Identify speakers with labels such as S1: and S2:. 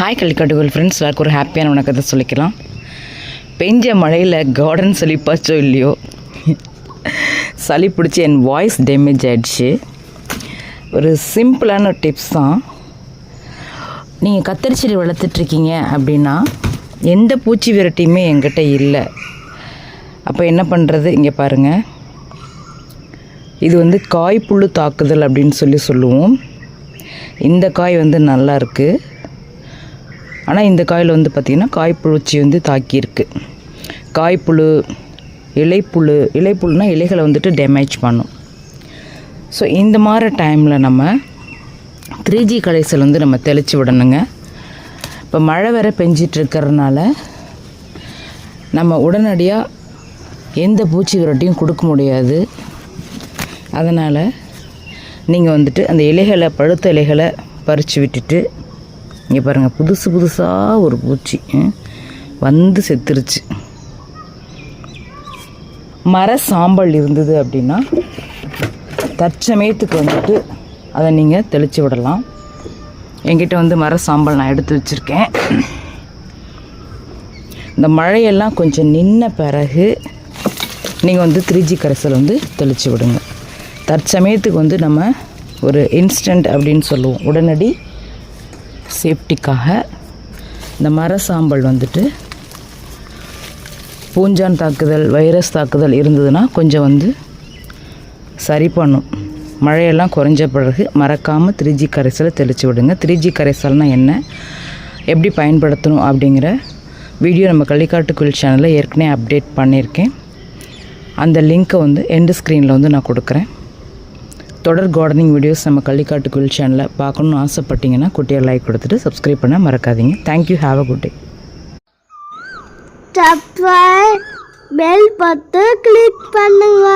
S1: Hi கள்ளிக்காட்டுகள் friends, எல்லாருக்கும் ஒரு ஹாப்பியான வணக்கத்தை சொல்லிக்கலாம். பெஞ்ச மழையில் கார்டன் சளி பாய்ச்சோ இல்லையோ, சளி பிடிச்சி என் வாய்ஸ் டேமேஜ் ஆகிடுச்சு. ஒரு சிம்பிளான டிப்ஸ் தான். நீங்கள் கத்தரி செடி வளர்த்துட்ருக்கீங்க அப்படின்னா எந்த பூச்சி விரட்டியுமே என்கிட்ட இல்லை. அப்போ என்ன பண்ணுறது, இங்கே பாருங்கள். இது காய்ப்புழு தாக்குதல் அப்படின்னு சொல்லுவோம். இந்த காய் நல்லா இருக்குது. ஆனால் இந்த காயில் பார்த்திங்கன்னா காய்ப்புழுச்சி தாக்கியிருக்கு. காய்ப்புழு, இலைப்புழுனா இலைகளை டேமேஜ் பண்ணும். ஸோ இந்த மாதிரி டைமில் நம்ம 3G கரைசல் நம்ம தெளித்து விடணுங்க. இப்போ மழை வேறு பெஞ்சிட்ருக்கிறதுனால நம்ம உடனடியாக எந்த பூச்சி விரட்டியும் கொடுக்க முடியாது. அதனால் நீங்கள் அந்த இலைகளை, பழுத்த இலைகளை பறித்து விட்டுட்டு, இங்கே பாருங்கள், புதுசாக ஒரு பூச்சி செத்துருச்சு. மர சாம்பல் இருந்தது அப்படின்னா தற்சமயத்துக்கு அதை நீங்கள் தெளித்து விடலாம். என்கிட்ட மர சாம்பல் நான் எடுத்து வச்சுருக்கேன். இந்த மழையெல்லாம் கொஞ்சம் நின்ன பிறகு நீங்கள் 3G கரைசல் தெளித்து விடுங்க. தற்சமயத்துக்கு நம்ம ஒரு இன்ஸ்டன்ட் அப்படின்னு சொல்லுவோம், உடனடி சேஃப்டிக்காக இந்த மர சாம்பல் பூஞ்சான் தாக்குதல், வைரஸ் தாக்குதல் இருந்ததுன்னா கொஞ்சம் சரி பண்ணும். மழையெல்லாம் குறைஞ்ச பிறகு மறக்காமல் 3G கரைசலை தெளித்து விடுங்க. 3G கரைசல்னால் என்ன, எப்படி பயன்படுத்தணும் அப்படிங்கிற வீடியோ நம்ம கள்ளிக்காட்டுக்குள் சேனலில் ஏற்கனவே அப்டேட் பண்ணியிருக்கேன். அந்த லிங்க்கை எண்டு ஸ்க்ரீனில் நான் கொடுக்குறேன். தொடர் கார்டனிங் வீடியோஸ் நம்ம கள்ளிக்காட்டுக்குள் சேனலில் பார்க்கணுன்னு ஆசைப்பட்டீங்கன்னா குட்டியாக லைக் கொடுத்துட்டு சப்ஸ்கிரைப் பண்ண மறக்காதீங்க. Thank you, have a good day.
S2: Bell button click பண்ணுங்க.